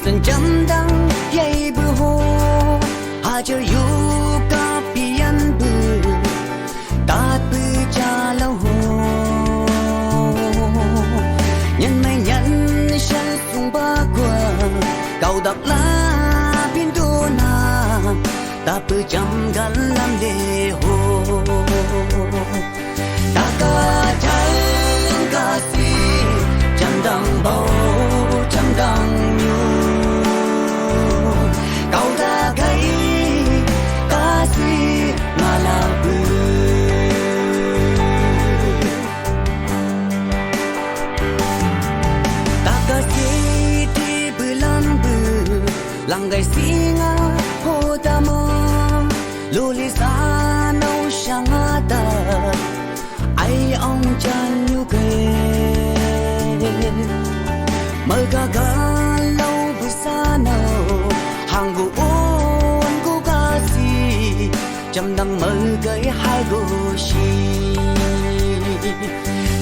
sân chấm đắng dây bờ hồ hà chờ yu ca pian bờ ta bờ cha lâu hồ nhân mây nhân sân sung ba qua cầu đập lá biên đô na ta bờ chấm gan làm lệ hồ ta ca chân ca si chấm đắng bao chấm đắng kau ta gay kasih malabu tak kasih di bulan langgai singa hodama lulisan au shangata ai ong chan yuke magagalau busana hàng gù ôn gù ca si chăm đăng mơ gây hai gù si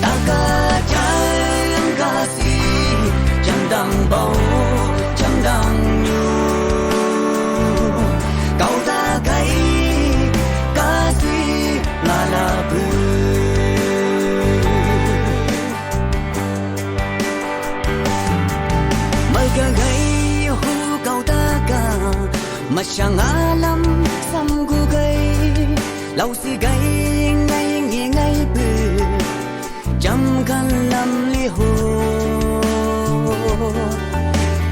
ta ca chân ca si chăm đăng bầu chăm đăng nhu cậu ta gây ca si là bư mơ ga gây hu cậu ta ca mà chẳng alam sam gu gay lâu si gay ngay nghe ngay bự chăm khăn lâm li hồ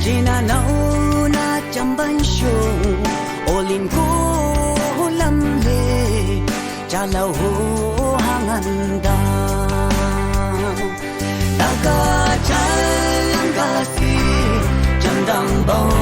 chỉ na nấu na chăm ban shung olin cô lâm lệ cha lâu hồ hang ăn da ta ca chân ca si chăm đăng bao